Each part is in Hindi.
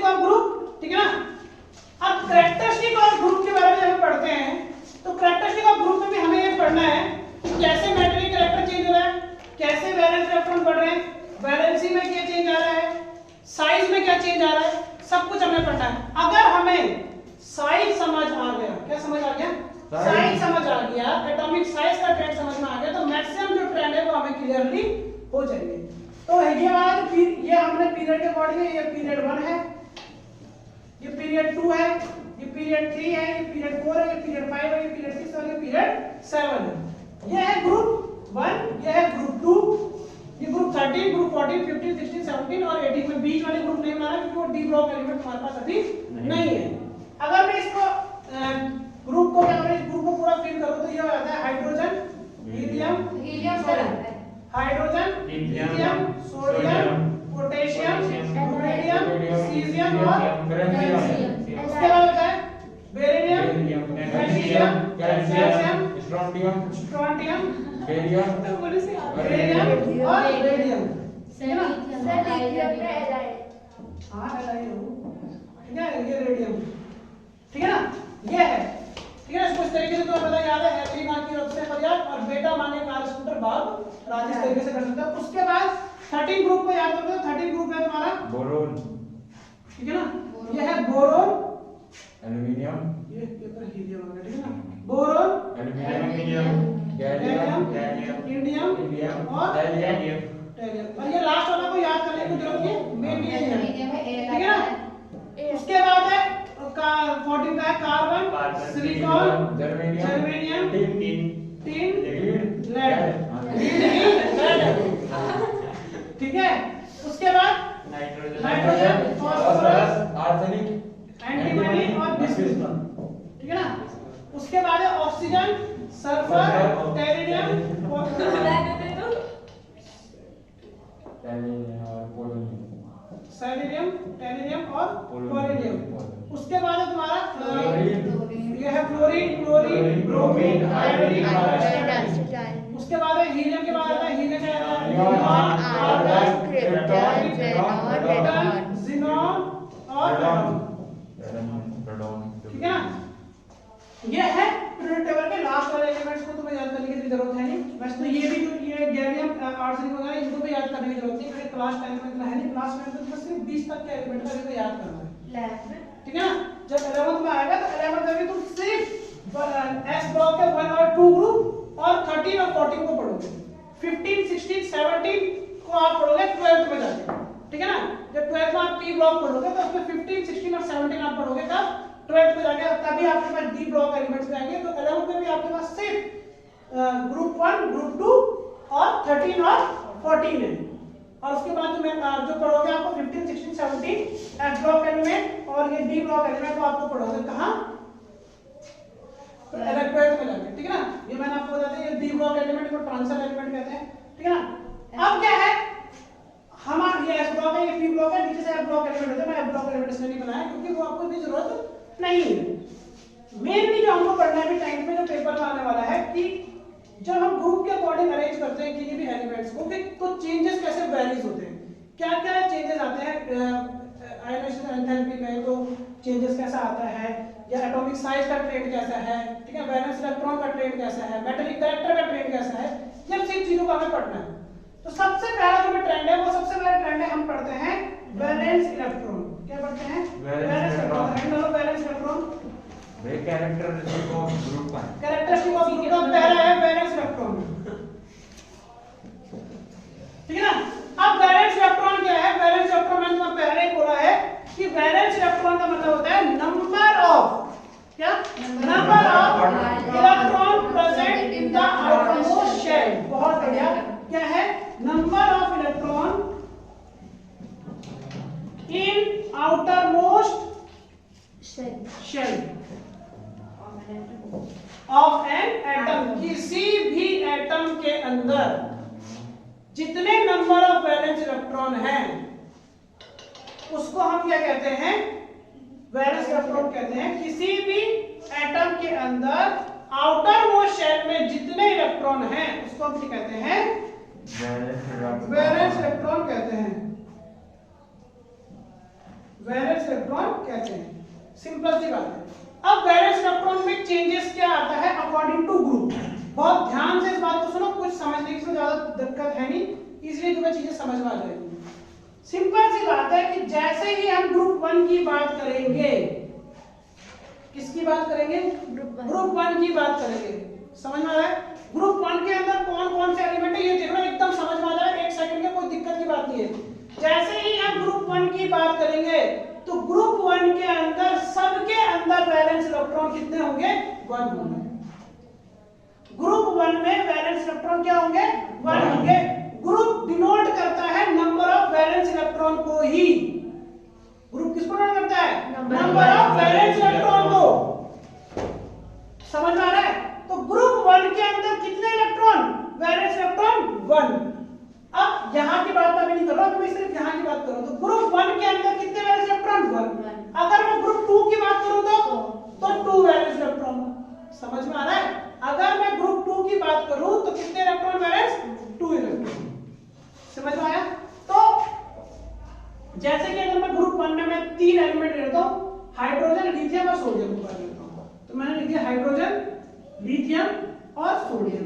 कैरेक्टरिस्टिक ऑफ ग्रुप, ठीक है ना। अब कैरेक्टरिस्टिक ऑफ ग्रुप के बारे में हम पढ़ते हैं, तो कैरेक्टरिस्टिक ऑफ ग्रुप में भी हमें ये पढ़ना है कि कैसे मैट्रिक कैरेक्टर चेंज हो रहा है, कैसे वैलेंस इलेक्ट्रॉन बढ़ रहे हैं, वैलेंसी में क्या चेंज आ रहा है, साइज में क्या चेंज आ रहा है, सब कुछ हमें पढ़ना है। अगर हमें साइज समझ आ गया, क्या समझ आ गया, साइज समझ आ गया, एटॉमिक साइज का ट्रेंड समझ में आ गया, तो मैक्सिमम जो ट्रेंड है वो हमें क्लियरली हो जाएंगे। तो ये वाला जो ये हमने पीरियड के अकॉर्डिंग है, ये पीरियड 1 है, ये पीरियड 2 है, ये पीरियड 3 है, ये पीरियड 4 है, ये पीरियड 5 है, ये पीरियड 6 है, ये पीरियड 7 है। ये है ग्रुप 1, ये है ग्रुप 2, ये ग्रुप 13, ग्रुप 14, 15, 16, 17 और 18 में बीच वाले ग्रुप नहीं बनाना क्योंकि वो डी ब्लॉक एलिमेंट हमारे पास अभी नहीं है। अगर मैं इसको ग्रुप को क्या करें, इस ग्रुप को पूरा फिल करूं तो ये हो जाता है hydrogen, helium, hydrogen, helium, sodium, potassium, uranium, caesium और कैल्शियम। उसके बाद होता है beryllium, magnesium, calcium, strontium, barium और रेडियम। ठीक है, ये रेडियम, ठीक है ना, ये है, ठीक है। इसको इस तरीके से तो पता याद है, एथलीन की रक्त से पर्याप्त और बेटा माने कारस्कूटर भाग राज इस तरीके से कर सकते हैं। उसके बाद 13 ग्रुप को याद करोगे, 13 ग्रुप है तुम्हारा बोरोन, ठीक है ना, ये है बोरोन, एल्युमिनियम, ये पेपर हीलियम हो गया, ठीक है ना, बोरोन, एल्युमिनियम, गैलियम, इंडियम और टेलियम। और ये लास्ट वाला को याद करने की जरूरत नहीं है, मेन ये है, ठीक है ना। उसके बाद है 14 का है carbon, silicon, germanium, tin, lead, ठीक है। उसके बाद नाइट्रोजन, फास्फोरस, आर्सेनिक, एंटीमनी और बिस्मुथ, ठीक है ना। उसके बाद है ऑक्सीजन, सल्फर, टेरिडियम और सेलेनियम, टेरिडियम और पोलोनियम। उसके बाद है तुम्हारा ये है फ्लोरीन, ब्रोमीन, आयोडीन, आर्सेनाइड। उसके बाद है हीलियम, के बाद आता है हीलियम क्या आता है, आर्गन, क्रिप्टॉन, ज़ीनॉन और रेडॉन, ठीक है ना। ये है पीरियोडिक टेबल के लास्ट वाले एलिमेंट्स को तुम्हें याद करने की जरूरत है नहीं। वैसे तो ये भी जो ये गैलियम, आर्सेनिक वगैरह इनको भी याद करने की जरूरत नहीं है, क्लास 10 में इतना है नहीं, क्लास 10 में तो सिर्फ 20 तक के एलिमेंट का भी याद करना है लैब में, ठीक है ना। जब 11th में आएगा तो 11th में भी तुम सिर्फ एस ब्लॉक के 1 और 2 ग्रुप और 13 और 14 को पढ़ोगे, 15, 16, 17 को आप पढ़ोगे 12th में जाके, ठीक है ना। जब 12th में आप पी ब्लॉक पढ़ोगे तो उसमें 15, 16 और 17 आप पढ़ोगे, तब 12th में जाके तभी आपके पास डी ब्लॉक एलिमेंट्स में आएंगे। तो 11th में भी आपके पास सिर्फ ग्रुप 1, ग्रुप 2 और 13 और 14 है। और उसके बाद जो पढ़ोगे आपको 15, 16, 17 एफ ब्लॉक एलिमेंट और ये डी ब्लॉक एलिमेंट को आपको पढ़ोगे कहां, 12th में जाके, ठीक है ना। ये मैंने आपको बता दिया, ये डी ब्लॉक एलिमेंट को ट्रांसफर एलिमेंट कहते हैं, ठीक है ना। अब क्या है, हमारा ये एस ब्लॉक है, ये पी ब्लॉक है, नीचे से एफ ब्लॉक एलिमेंट होता है। मैं एफ ब्लॉक एलिमेंट इसलिए नहीं बनाया क्योंकि वो आपको भी जरूरत नहीं है। मेनली जो हमको पढ़ना है टाइम पे जो पेपर में आने वाला है कि जब हम ग्रुप के अकॉर्डिंग अरेंज करते हैं किसी भी एलिमेंट्स को, कि कुछ चेंजेस कैसे वैरीज होते हैं, क्या-क्या चेंजेस आते हैं आयोनाइजेशन एंथैल्पी में, तो चेंजेस कैसा आता है, या एटॉमिक साइज का ट्रेंड कैसा है, ठीक है, वैलेंस इलेक्ट्रॉन का ट्रेंड कैसा है, मेटालिक कैरेक्टर का ट्रेंड कैसा है, ये सब चीजों को हमें पढ़ना है। तो सबसे पहला जो ट्रेंड है वो सबसे पहला ट्रेंड है, हम पढ़ते हैं वैलेंस इलेक्ट्रॉन। क्या पढ़ते हैं, valence electron. Valence electron way characteristic of group का, कैरेक्टरिस्टिक ऑफ ग्रुप का पहला है वैलेंस इलेक्ट्रॉन, ठीक है ना। अब वैलेंस इलेक्ट्रॉन क्या है, वैलेंस इलेक्ट्रॉन मैंने तुम्हें पहले ही बोला है कि वैलेंस इलेक्ट्रॉन का मतलब होता है नंबर ऑफ, क्या, number of electron present in the outermost shell. बहुत बढ़िया, क्या है, number of electron in outermost shell of an atom. किसी भी एटम के अंदर जितने नंबर ऑफ वैलेंस इलेक्ट्रॉन हैं उसको हम क्या कहते हैं, वैलेंस इलेक्ट्रॉन कहते हैं। किसी भी एटम के अंदर आउटर मोस्ट शेल में जितने इलेक्ट्रॉन हैं उसको हम क्या कहते हैं, वैलेंस इलेक्ट्रॉन कहते हैं। वैलेंस इलेक्ट्रॉन कहते हैं। सिंपल सी बात है। अब वैलेंस इलेक्ट्रॉन में चेंजेस क्या आता है अकॉर्डिंग टू ग्रुप। बहुत ध्यान से इस बात को सुनो, कुछ समझने की ज्यादा दिक्कत है नहीं, इसलिए तुम्हें चीजें समझ में आ जाएगी। सिंपल सी बात है कि जैसे ही हम ग्रुप 1 की बात करेंगे, किसकी बात करेंगे? ग्रुप 1 की बात करेंगे। समझ में आ रहा है? ग्रुप 1 के अंदर कौन कौन से एलिमेंट है ये देखना, एकदम समझ में आ जाए, एक सेकंड में कोई दिक्कत की बात नहीं है। जैसे ही हम ग्रुप 1 की बात करेंगे तो ग्रुप 1 के अंदर सबके अंदर वैलेंस इलेक्ट्रॉन कितने होंगे? 1 होंगे। ग्रुप 1 में वैलेंस इलेक्ट्रॉन क्या होंगे? 1 होंगे। ग्रुप डिनोट करता है नंबर ऑफ वैलेंस इलेक्ट्रॉन को ही। ग्रुप किसको डिनोट करता है? नंबर ऑफ वैलेंस इलेक्ट्रॉन को। समझ में आ रहा है? तो ग्रुप 1 के अंदर कितने इलेक्ट्रॉन? Valence electron 1। अब यहां की बात मैं नहीं कर रहा हूं, मैं सिर्फ यहां की बात कर रहा हूं। तो ग्रुप 1 के अंदर कितने वैलेंस इलेक्ट्रॉन? 1। अगर मैं ग्रुप 2 की बात करूं तो 2 वैलेंस इलेक्ट्रॉन। समझ में आ रहा है? अगर मैं ग्रुप 2 की बात करूं तो कितने इलेक्ट्रॉन वैलेंस? 2 इलेक्ट्रॉन। समझ में आया? तो जैसे कि अगर मैं ग्रुप 1 में मैं 3 एलिमेंट लेता हूं, हाइड्रोजन, लिथियम और सोडियम को लेता हूं, तो मैंने लिख दिया हाइड्रोजन, लिथियम और सोडियम।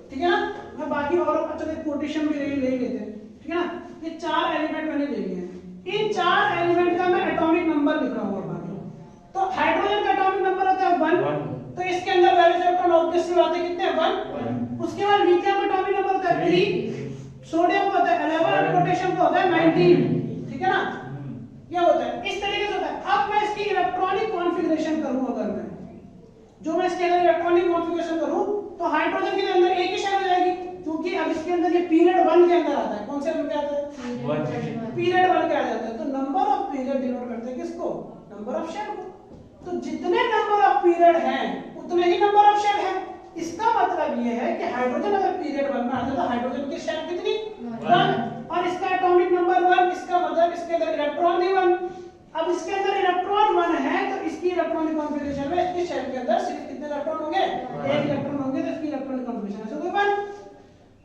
ठीक है ना? मैं बाकी और अच्छा पोटेशियम भी ले लेते हैं। ठीक है ना? ये 4 एलिमेंट मैंने ले लिए हैं। इन 4 एलिमेंट का मैं एटॉमिक नंबर लिख रहा हूं। और बाकी तो हाइड्रोजन का एटॉमिक नंबर होता है 1, तो इसके अंदर वैलेंस इलेक्ट्रॉन ऑब्वियसली बात है कितने? 1। उसके बाद लिथियम का एटॉमिक नंबर होता है 3, सोडियम का होता है 11 और पोटेशियम का होता है 19। ठीक है ना? ये होता है, इस तरीके से होता है। अब मैं इसकी इलेक्ट्रॉनिक कॉन्फ़िगरेशन करूं, अगर मैं जो मैं इसके अंदर इलेक्ट्रॉनिक कॉन्फ़िगरेशन करूं तो हाइड्रोजन के अंदर एक ही शेल हो जाएगी, क्योंकि अब इसके अंदर ये पीरियड 1 के अंदर आता है। कौन से नंबर के आता है? पीरियड 1 के आ जाता है। तो नंबर ऑफ पीरियड डिनोट करते हैं किसको? नंबर ऑफ शेल को। तो जितने नंबर ऑफ पीरियड हैं उतने ही नंबर ऑफ शेल हैं। इसका मतलब ये है कि हाइड्रोजन अगर पीरियड 1 में आता है तो हाइड्रोजन की शेल कितनी? 1। और इसका एटॉमिक नंबर 1, इसका मतलब इसके अंदर इलेक्ट्रॉन भी 1। अब इसके अंदर इलेक्ट्रॉन 1 है तो इसकी इलेक्ट्रॉनिक कॉन्फ़िगरेशन में इसकी शेल के अंदर सिर्फ कितने इलेक्ट्रॉन होंगे? 1 इलेक्ट्रॉन होंगे। तो इसकी इलेक्ट्रॉनिक कॉन्फ़िगरेशन ऐसे होगी 1।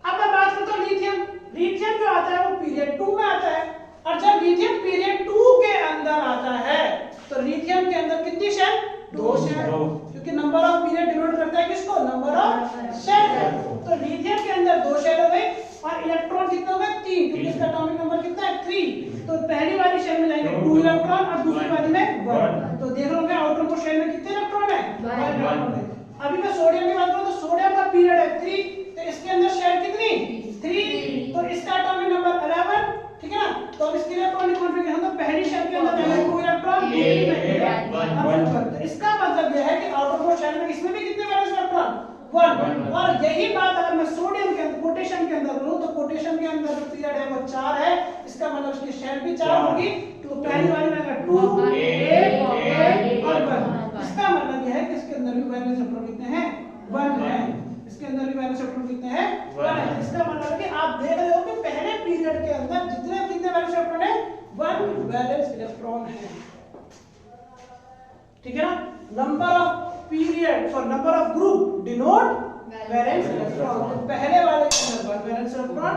अब मैं बात करता हूं लिथियम। लिथियम जो आता है वो पीरियड 2 में आता है, और जब लिथियम पीरियड 2 के अंदर आता है तो लिथियम के अंदर कितनी शेल? 2 शेल, क्योंकि नंबर ऑफ पीरियड डिनोट करता है किसको? नंबर ऑफ शेल को। तो लिथियम के अंदर 2 शेल हो गए और इलेक्ट्रॉन कितने हो गए? 3, क्योंकि इसका एटॉमिक नंबर कितना है? 3। तो पहली वाली शेल में जाएंगे 2 इलेक्ट्रॉन और दूसरी वाली में 1। तो देख रहे हो आउटर मोस्ट शेल में कितने इलेक्ट्रॉन है? 1 इलेक्ट्रॉन है। अभी मैं सोडियम की बात करूं तो सोडियम का पीरियड है 3, तो इसके अंदर शेल कितनी? 3। तो इसका एटॉमिक नंबर 11। ठीक है ना? तो अब इसकी इलेक्ट्रॉनिक कॉन्फ़िगरेशन तो पहली शेल के अंदर पहले 2 इलेक्ट्रॉन, दूसरी में 1। तो इसका मतलब यह है कि आउटर मोस्ट शेल में इसमें भी कितने वैलेंस इलेक्ट्रॉन? 1। और यही बात अगर मैं सोडियम के अंदर, पोटेशियम के अंदर करूं तो पोटेशियम के अंदर जो पीरियड है वो 4 है। इसका मतलब इसकी शेल भी 4 होगी। तो पहली वाली में अगर 2, 8 और 1, इसका मतलब यह है कि इसके अंदर भी वैलेंस इलेक्ट्रॉन कितने हैं? 1 है। इसके अंदर भी वैलेंस इलेक्ट्रॉन कितने हैं? 1 है। इसका मतलब है कि आप देख रहे हो कि पहले पीरियड के अंदर जितने कितने वैलेंस इलेक्ट्रॉन है? 1 वैलेंस इलेक्ट्रॉन है। ठीक है ना? Number of period for number of group denote valence electron. तो पहले वाले के अंदर 1 वैलेंस इलेक्ट्रॉन,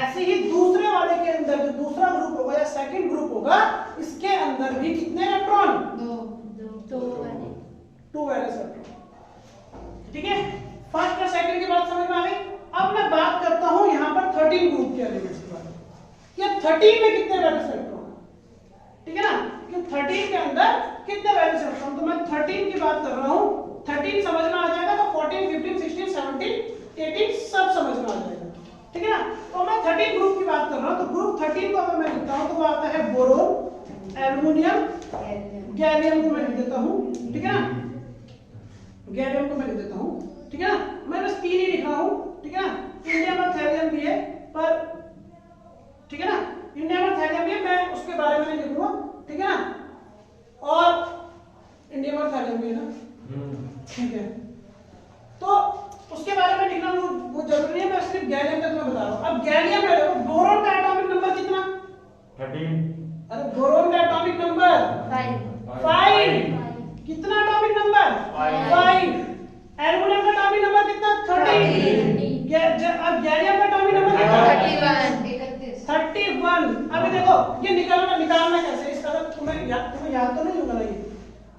ऐसे ही दूसरे वाले के अंदर जो दूसरा ग्रुप होगा या सेकंड ग्रुप होगा इसके अंदर भी कितने इलेक्ट्रॉन? 2 valence electron. ठीक है? फर्स्ट और सेकंड की बात समझ में आ गई। अब मैं बात करता हूं यहां पर 13 ग्रुप के एलिमेंट्स की बात। ये 13 में कितने वैलेंस इलेक्ट्रॉन? ठीक है ना? कि 13 के अंदर कितने वैलेंस इलेक्ट्रॉन? तो मैं 13 की बात कर रहा हूं। 13 समझ में आ जाएगा तो 14, 15, 16, 17, 18 सब समझ में आ जाएगा। ठीक है ना? तो मैं 13 ग्रुप की बात कर रहा हूं। तो ग्रुप 13 को अगर मैं लिखता हूं तो वो आता है बोरोन, एल्युमिनियम, गैलियम को मैं लिख देता हूं। ठीक है ना? गैलियम को मैं लिख देता हूं। ठीक है ना? मैं बस 3 ही लिखा हूं। ठीक है ना? इंडियम और थैलियम भी है, पर ठीक है ना? इंडियम और थैलियम भी है, मैं उसके बारे में नहीं लिखूंगा। ठीक है ना? और इंडियम और थैलियम भी है ना? ठीक है। तो उसके बारे में लिखना वो जरूरी नहीं है, मैं सिर्फ गैलियम का तुम्हें बता रहा हूं। अब गैलियम में देखो बोरोन का एटॉमिक नंबर कितना? 13। अरे बोरोन का एटॉमिक नंबर 5। कितना एटॉमिक नंबर? 5। एल्युमिनियम का एटॉमिक नंबर कितना? 30। अब गैलियम का एटॉमिक नंबर कितना? 31। अभी देखो ये निकालना कैसे? इसका तुम्हें तुम्हें याद तो नहीं होगा ना, ये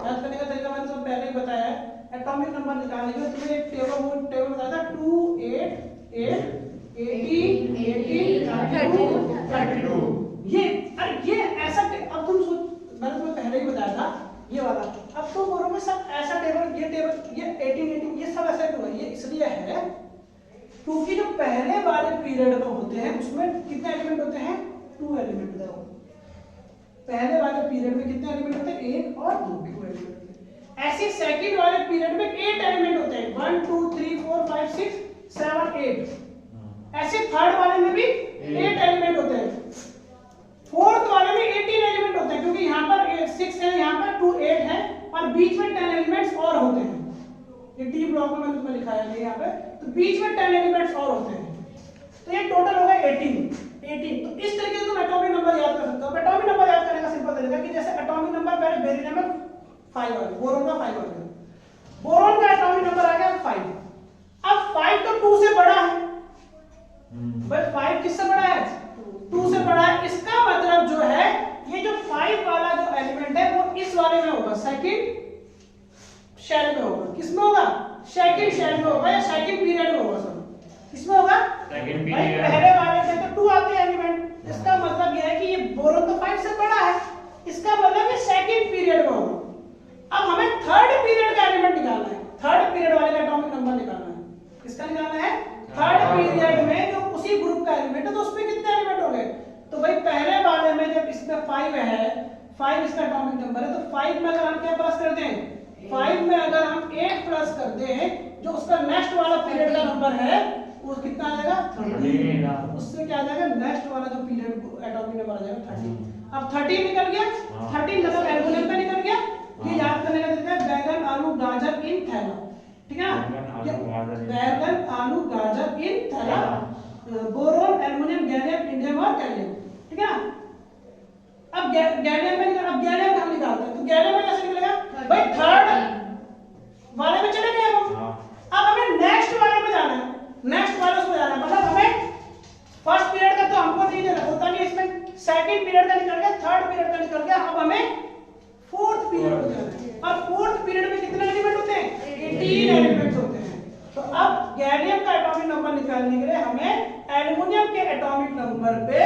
याद करने का तरीका मैंने तुम्हें पहले ही बताया है। एटॉमिक नंबर निकालने के लिए तुम्हें एक टेबल बताया था 2 8 8 18 18 32 ये। अरे ये ऐसा अब तुम सोच, मैंने तुम्हें पहले ही बताया था ये वाला। अब तुम बोलोगे सब ऐसा टेबल ये 18 18 ये सब ऐसा क्यों है? ये इसलिए है क्योंकि जो पहले वाले पीरियड में होते हैं उसमें कितने एलिमेंट होते हैं? 2 एलिमेंट होते हैं। पहले वाले पीरियड में कितने एलिमेंट होते हैं? 1 और 2 एलिमेंट होते हैं। ऐसे सेकंड वाले पीरियड में 8 एलिमेंट होते हैं, 1 2 3 4 5 6 7 8। ऐसे थर्ड वाले में भी 8 एलिमेंट होते हैं। फोर्थ वाले में 18 एलिमेंट होते हैं क्योंकि यहाँ पर 6 है, यहाँ पर 2 8 है और बीच में 10 एलिमेंट्स और होते हैं। ये डी ब्लॉक में मैंने तुम्हें लिखाया है यहाँ पे, तो बीच में 10 एलिमेंट्स और होते हैं, तो ये टोटल होगा 18। तो इस तरीके से तुम एटॉमिक नंबर याद कर सकते हो। एटॉमिक नंबर याद करने का सिंपल तरीका कि जैसे एटॉमिक नंबर पहले बेरिलियम में 5 आ गया, बोरोन का 5 आ गया, बोरोन का एटॉमिक नंबर आ गया 5। अब 5 तो 2 से बड़ा है भाई, 5 किससे बड़ा है? 2 से बड़ा है। इसका मतलब जो है ये जो 5 वाला जो एलिमेंट है वो इस वाले में होगा, सेकंड शेल में होगा। किसमें होगा? सेकंड शेल में होगा या सेकंड पीरियड में होगा। सब किसमें होगा? Second period. पहले वाले से तो 2 आते हैं एलिमेंट, इसका मतलब यह है कि ये बोरोन तो 5 से बड़ा है, इसका मतलब ये सेकंड पीरियड में होगा। अब हमें थर्ड पीरियड का एलिमेंट निकालना है, थर्ड पीरियड वाले का एटॉमिक नंबर निकालना है। किसका निकालना है? थर्ड पीरियड में जो उसी ग्रुप का एलिमेंट है, तो उसमें कितने एलिमेंट हो गए? तो भाई पहले वाले में जब इसमें 5 है, 5 इसका एटॉमिक नंबर है, तो 5 में अगर हम क्या प्लस कर दें? 5 में अगर हम 8 प्लस कर दें, जो उसका नेक्स्ट वाला पीरियड का नंबर है वो कितना आ जाएगा? 13। उससे क्या आ जाएगा? नेक्स्ट वाला जो पीरियड एटॉमिक नंबर आ जाएगा 13। अब 13 निकल गया, 13 मतलब एल्गोरिथम पे निकल गया। ये याद करने का तरीका है बैगन आलू गाजर इन थैला, ठीक है ना? बैगन आलू गाजर इन थैला, बोरोन एल्युमिनियम गैलियम इंडियम और गैलियम, ठीक है ना? अब गैलियम में अब गैलियम का हम निकालते हैं, तो गैलियम में कैसे निकलेगा भाई? थर्ड वाले में चले गए हम। अब हमें नेक्स्ट वाले में जाना है, नेक्स्ट वाले में जाना है, मतलब हमें फर्स्ट पीरियड का तो हमको नहीं देना होता नहीं, इसमें सेकंड पीरियड का निकल गया, थर्ड पीरियड का निकल गया। अब हमें फोर्थ पीरियड में जाना है, और फोर्थ पीरियड में कितने एलिमेंट होते हैं? 18 एलिमेंट्स होते हैं। तो अब गैलियम का एटॉमिक नंबर निकालने के लिए हमें एल्युमिनियम के एटॉमिक नंबर पे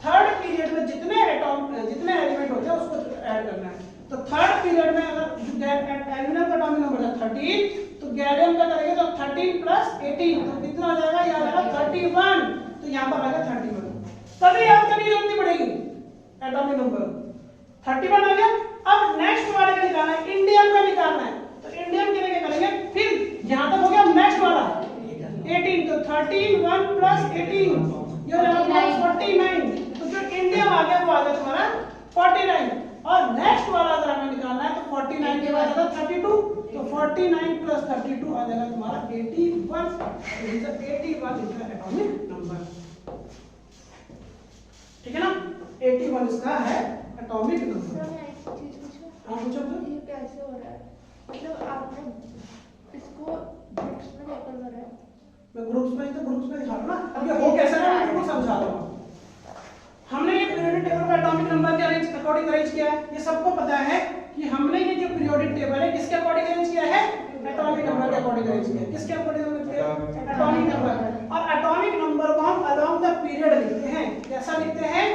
थर्ड पीरियड में जितने एलिमेंट होते हैं उसको ऐड करना है। तो थर्ड पीरियड में अगर एल्युमिनियम का एटॉमिक नंबर है 13, तो गैलियम का करेंगे तो 13 प्लस 18 तो कितना हो जाएगा? ये आ जाएगा 31। तो यहाँ पर आ गया 31। तभी याद करने की जरूरत नहीं पड़ेगी, एटॉमिक नंबर 31 आ गया। अब नेक्स्ट वाले का निकालना है, इंडियम का निकालना है, तो इंडियम के लिए करेंगे, फिर यहां तक हो गया नेक्स्ट वाला 18, तो 13 1 प्लस 18 ये हो जाएगा 49। तो जो इंडियम आ गया वो आ गया तुम्हारा 49। और नेक्स्ट वाला अगर हमें निकालना है तो 49 के बाद आता 32, तो 49 प्लस 32 आ जाएगा तुम्हारा 81। Is 81 is the atomic number, ठीक है ना? 81 इसका है एटॉमिक नंबर। हाँ पूछो। ये कैसे हो रहा है? मतलब आपने इसको ग्रुप्स में लेकर कर रहे हैं? मैं ग्रुप्स में दिखा रहा हूँ ना। अब ये हो कैसे रहा है मैं तुमको समझा रहा हूँ। हमने ये पीरियोडिक टेबल का एटॉमिक नंबर के अकॉर्डिंग अरेंज किया है। ये सबको पता है कि हमने ये जो पीरियोडिक टेबल है किसके अकॉर्डिंग अरेंज किया है? एटॉमिक नंबर के अकॉर्डिंग अरेंज किया है। किसके अकॉर्डिंग अरेंज किया है? Atomic number. और एटॉमिक नंबर को हम अलोंग द पीरियड लिखते हैं। कैसा लिखते हैं?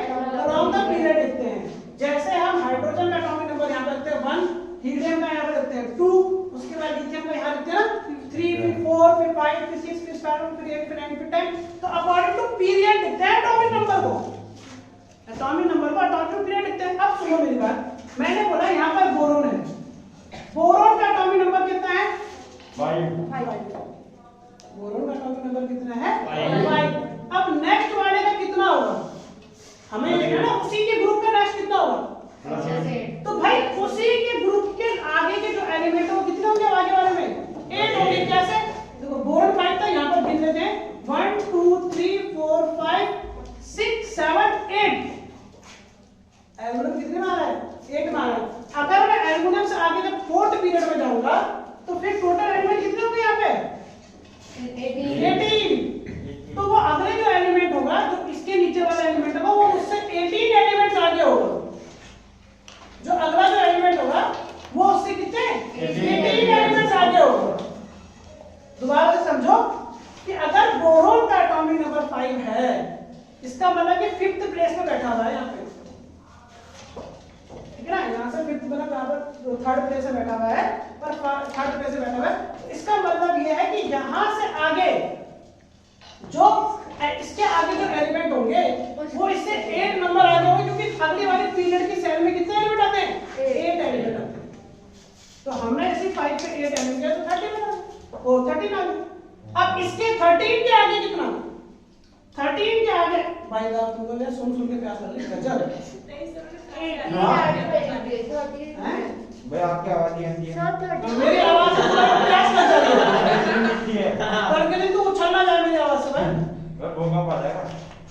अलोंग द पीरियड लिखते हैं। जैसे हम हाइड्रोजन का एटॉमिक नंबर यहाँ पे लिखते हैं 1, हीलियम का यहाँ पे लिखते हैं 2, उसके बाद लिथियम का यहाँ लिखते हैं ना 3, फिर 4, फिर 5, फिर 6, फिर 7, फिर 8, फिर 9, फिर 10। तो अकॉर्डिंग टू पीरियड लिखते हैं एटॉमिक नंबर को, एटॉमिक नंबर को अकॉर्डिंग टू पीरियड लिखते हैं। अब सुनो मेरी बात, मैंने बोला यहाँ पर बोरोन है, बोरोन का एटॉमिक नंबर कितना है? 5। बोरोन का एटॉमिक नंबर कितना है? 5। अब नेक्स्ट वाले का कितना होगा हमें देखना ना, उसी के ग्रुप का नेक्स्ट कितना होगा? तो भाई उसी के ग्रुप के आगे के जो एलिमेंट है वो कितने होंगे आगे वाले में? 8 होंगे। कैसे? देखो बोरोन 5 था, यहाँ पर गिन लेते हैं 1 2 3 4 5 6 7 8। एल्युमिनियम कितने में आ रहा है? 8 में आ रहा है। अगर मैं एल्युमिनियम से आगे जब फोर्थ पीरियड में जाऊंगा तो फिर टोटल एलिमेंट कितने होंगे यहाँ पे? 18। तो वो अगले जो एलिमेंट होगा, जो इसके नीचे वाला एलिमेंट होगा, वो उससे 18 एलिमेंट्स आगे होगा। जो यहाँ से फिफ्थ मतलब यहाँ पर थर्ड प्लेस पे बैठा हुआ है और थर्ड प्लेस पे बैठा हुआ है। इसका मतलब ये है कि यहाँ से आगे जो इसके आगे जो एलिमेंट होंगे वो इससे 8 नंबर आगे होंगे, क्योंकि अगली वाली पीरियड की सेल में कितने एलिमेंट आते हैं? 8 एलिमेंट आते हैं। तो हमने इसी 5 पे 8 एलिमेंट किया तो 30 बना और 13 आ गए। अब इसके 13 के आगे कितना? 13 के आगे भाई साहब तुमको ने सुन के प्यास लग रही गजब। भाई आपकी आवाज नहीं आती है। मेरी आवाज से पूरा प्यास लग जा रही है। पर के दिन तो उछलना जाए मेरी आवाज से भाई। मैं भूकंप आ जाएगा।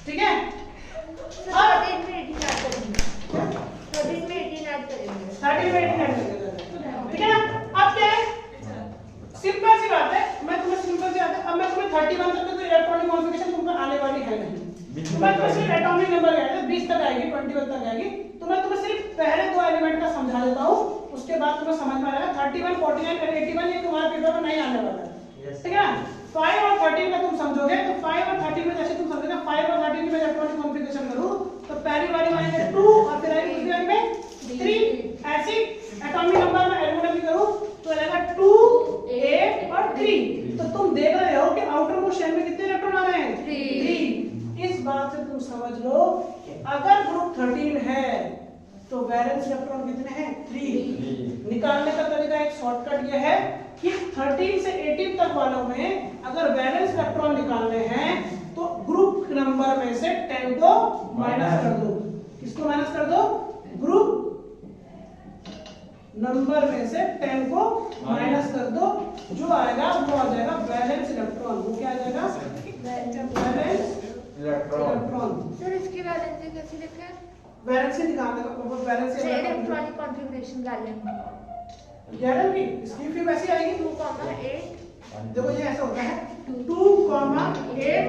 ठीक है? अब 13 में 18 ऐड करेंगे। 13 में 18 ऐड करेंगे। 13 में 18 ऐड करेंगे। ठीक है ना? अब क्या है? सिंपल सी बात है, मैं तुम्हें सिंपल सी बात है, अब मैं तुम्हें 31 तक तो इलेक्ट्रॉनिक कॉन्फ़िगरेशन तुमको आने वाली है नहीं। मैं तुम्हें सिर्फ एटॉमिक नंबर आएगा 20 तक आएगी, 21 तक आएगी। तो मैं तुम्हें सिर्फ पहले दो एलिमेंट का समझा देता हूँ, उसके बाद तुम्हें समझ में आएगा। 31, 49 और 81 ये तुम्हारे पेपर में नहीं आने वाला है। ठीक है ना? 5 और 13 में तुम समझोगे तो 5 और 13 में जैसे तुम समझोगे 5 और 13 में इलेक्ट्रॉनिक कॉन्फ़िगरेशन करूँ तो पहली वाली में आएंगे 2 और फिर आएगी दूसरी वाली में 3। ऐसी एटॉमिक नंबर में एलिमेंट भी करूँ तो आएगा 2, 8 और 3। तो तुम देख रहे हो कि आउटर मोस्ट शेल में कितने इलेक्ट्रॉन आ रहे हैं? 3। इस बात से तुम समझ लो कि अगर ग्रुप 13 है तो वैलेंस इलेक्ट्रॉन कितने हैं? 3। निकालने का तरीका एक शॉर्टकट ये है कि 13 से 18 तक वालों में अगर वैलेंस इलेक्ट्रॉन निकालने हैं तो ग्रुप नंबर में से 10 को माइनस कर दो। किसको माइनस कर दो? ग्रुप नंबर में से 10 को माइनस कर दो। जो आएगा वो आ जाएगा वैलेंस इलेक्ट्रॉन। वो क्या आ जाएगा? Valence electron. सर इसकी वैलेंसी कैसे लिखें? वैलेंसी निकालने का वो वैलेंसी इलेक्ट्रॉनिक कॉन्फ़िगरेशन डालेंगे। गैरन की इसकी फिर वैसी आएगी 2,8। देखो ये ऐसा होता है 2, 8, 3।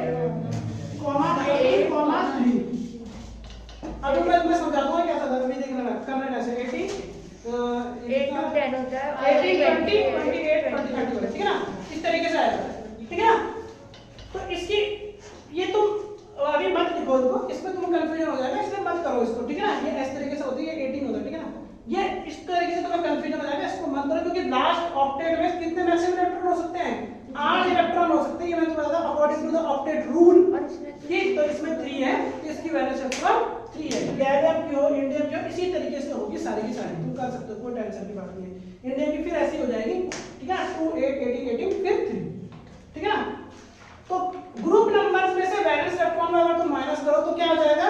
अब मैं तुम्हें समझा दूंगा कैसा था। मैं देखना करना कैसे 80 8 to 10 होता है 80 20 28 20 30। ठीक है ना? इस तरीके से आएगा। ठीक है ना? तो इसकी ये तुम अभी मत लिखो इसको, इसमें तुम कंफ्यूजन हो जाएगा, इसलिए मत करो इसको। ठीक है ना? ये इस तरीके से होती है, ये 18 होता है। ठीक है ना? ये इस तरीके से तुम्हें कंफ्यूजन हो जाएगा, इसको मत करो, क्योंकि लास्ट ऑक्टेट में कितने मैक्सिमम इलेक्ट्रॉन हो सकते हैं? 8 इलेक्ट्रॉन हो सकते हैं। ये मैंने तुम्हें बताया according to the octet rule. ठीक, तो इसमें 3 है तो इसकी वैल्यू इलेक्ट्रॉन 3 है। गैलियम की हो, इंडियम की हो, इसी तरीके से होगी सारी की सारी। तुम कर सकते हो, कोई टेंशन की बात नहीं है। इंडियम की फिर ऐसी हो जाएगी। ठीक है? 2, 8, 18 फिर 3। ठीक है ना? तो ग्रुप नंबर्स में से वैलेंस इलेक्ट्रॉन में अगर तुम माइनस करो तो क्या हो जाएगा?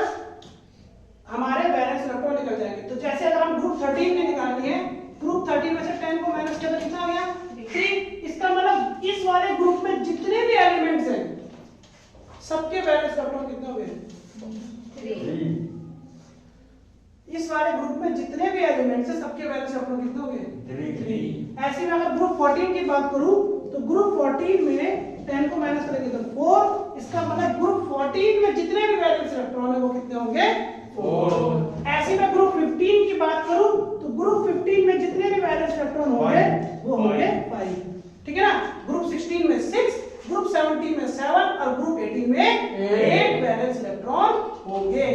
हमारे वैलेंस इलेक्ट्रॉन निकल जाएंगे। तो जैसे अगर हम ग्रुप 13 में निकालनी है, ग्रुप 13 में से 10 को माइनस किया तो कितना आ गया? 3। इसका मतलब इस वाले ग्रुप में जितने भी एलिमेंट्स हैं सबके वैलेंस इलेक्ट्रॉन कितने हो गए? 3। इस वाले ग्रुप में जितने भी एलिमेंट्स हैं सबके वैलेंस इलेक्ट्रॉन कितने हो गए? 3। ऐसे में अगर ग्रुप 14 की बात करूं तो ग्रुप 14 में 10 को माइनस करेंगे तो 4। इसका मतलब ग्रुप 14 में जितने भी वैलेंस इलेक्ट्रॉन है वो कितने होंगे? 4। ऐसे में ग्रुप 15 की बात करूं तो ग्रुप 15 में जितने भी वैलेंस इलेक्ट्रॉन होंगे वो होंगे 5। ठीक है ना? ग्रुप 16 में 6, ग्रुप 17 में 7 और ग्रुप 18 में 8 वैलेंस इलेक्ट्रॉन होंगे।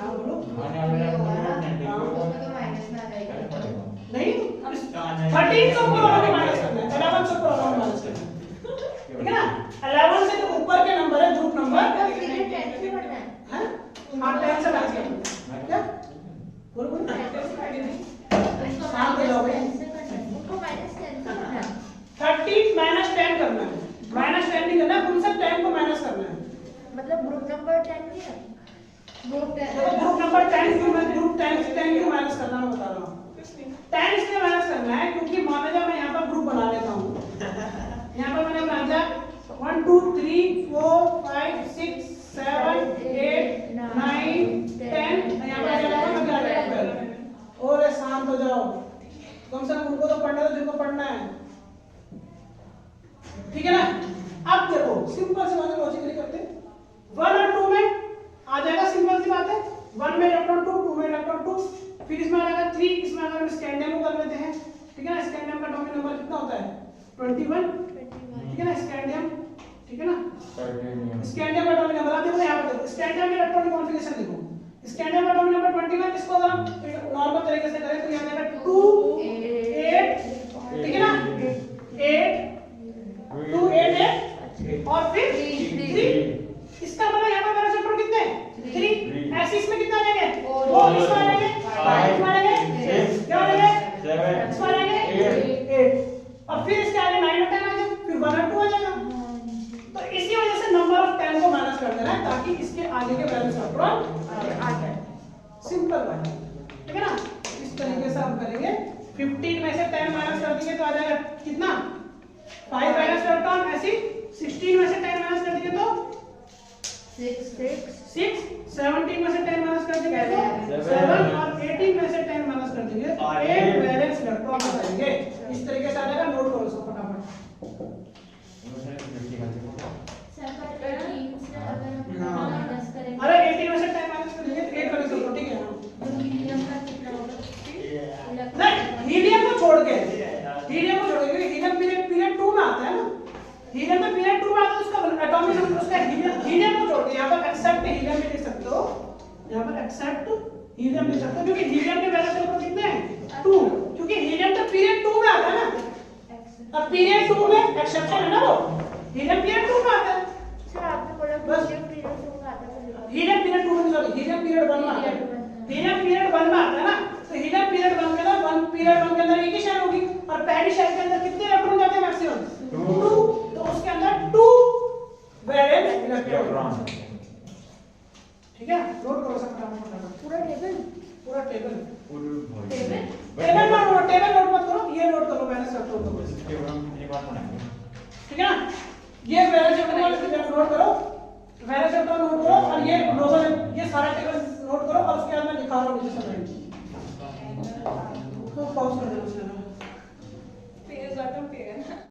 हाँ बोलो। नहीं 13 को पूरा माइनस करना है, 11 से पूरा माइनस करना है। ठीक है ना? 11 से जो ऊपर के नंबर है ग्रुप नंबर सीधे 10 से बढ़ना है। हैं? हाँ 10 से माइनस करना है। क्या? बोलो बोलो। शांत हो जाओ भाई। उनको -10 से करना है। 13 माइनस 10 करना है। माइनस 10 नहीं करना, उनसे 10 को माइनस करना है। मतलब ग्रुप नंबर 10 नहीं है। ग्रुप 10 ग्रुप नंबर 10 क्यों मैं ग्रुप 10 से 10 क्यों माइनस करना मैं बता रहा हूँ। 10 इसलिए माइनस करना है क्योंकि मान लीजिए मैं यहाँ पर ग्रुप बना लेता हूँ। यहाँ पर मैंने बना दिया 1 2 3 4 5 6 7 8 9 10। यहाँ पर और शांत हो जाओ, कम से कम उनको तो पढ़ना है जिनको पढ़ना है। ठीक है ना? अब देखो सिंपल सी बात है, लॉजिकली करते हैं। 1 और 2 में आ जाएगा, सिंपल सी बात है। 1 में इलेक्ट्रॉन 2 में इलेक्ट्रॉन 2, फिर इसमें आ जाएगा 3। इसमें अगर हम स्कैंडियम को कर लेते हैं, ठीक है ना? स्कैंडियम का एटॉमिक नंबर कितना होता है? 21। ठीक है ना? स्कैंडियम, ठीक है ना? स्कैंडियम का एटॉमिक नंबर आप देखो यहाँ पर, स्कैंडियम के इलेक्ट्रॉनिक कॉन्फ़िगरेशन देखो। स्कैंडियम का एटॉमिक नंबर 21। इसको अगर हम नॉर्मल तरीके कितना 5 वैलेंस इलेक्ट्रॉन, ऐसी 16 में से 10 माइनस कर देंगे तो 6, 17 में से 10 माइनस कर देंगे तो 7 और 18 में से 10 माइनस कर देंगे तो 8 वैलेंस इलेक्ट्रॉन बचेंगे। इस तरीके से आ जाएगा, नोट करो इसको फटाफट। अरे 18 में से 10 माइनस कर देंगे तो 8 वैलेंस इलेक्ट्रॉन, ठीक है ना? नहीं, हीलियम को छोड़ के, क्योंकि हीलियम पीरियड 2 में आता है ना, हीलियम में पीरियड 2 में आता है, उसका एटॉमिक नंबर उसका हीलियम को छोड़ के यहाँ पर एक्सेप्ट हीलियम भी लिख सकते हो, यहाँ पर एक्सेप्ट हीलियम लिख सकते हो, क्योंकि हीलियम के वैलेंस इलेक्ट्रॉन कितने हैं 2, क्योंकि हीलियम तो पीरियड 2 में आता है ना, अब पीरियड 2 में एक्सेप्शन है ना, वो हीलियम पीरियड 2 में आता है। सर आपने बोला बस हीलियम पीरियड 2 में आता है, हीलियम पीरियड 2 में, सॉरी हीलियम पीरियड 1 में आता है, हीलियम पीरियड 1 में आता है ना, तो हीलियम पीरियड 1 के अंदर 1 पीरियड 1 के अंदर एक ही शेल होगी, और पहली शेल के अंदर कितने इलेक्ट्रॉन जाते हैं मैक्सिमम 2, तो उसके अंदर 2 वैलेंस इलेक्ट्रॉन, ठीक है? नोट करो सब फटाफट, पूरा टेबल टेबल नोट मत करो, ये नोट करो वैलेंस इलेक्ट्रॉन को, ठीक है ना? ये वैलेंस इलेक्ट्रॉन नोट करो, वैलेंस इलेक्ट्रॉन नोट करो, और ये नोबल, ये सारा टेबल नोट करो, और उसके अंदर लिखा हो नीचे सब, तो पॉज कर दो।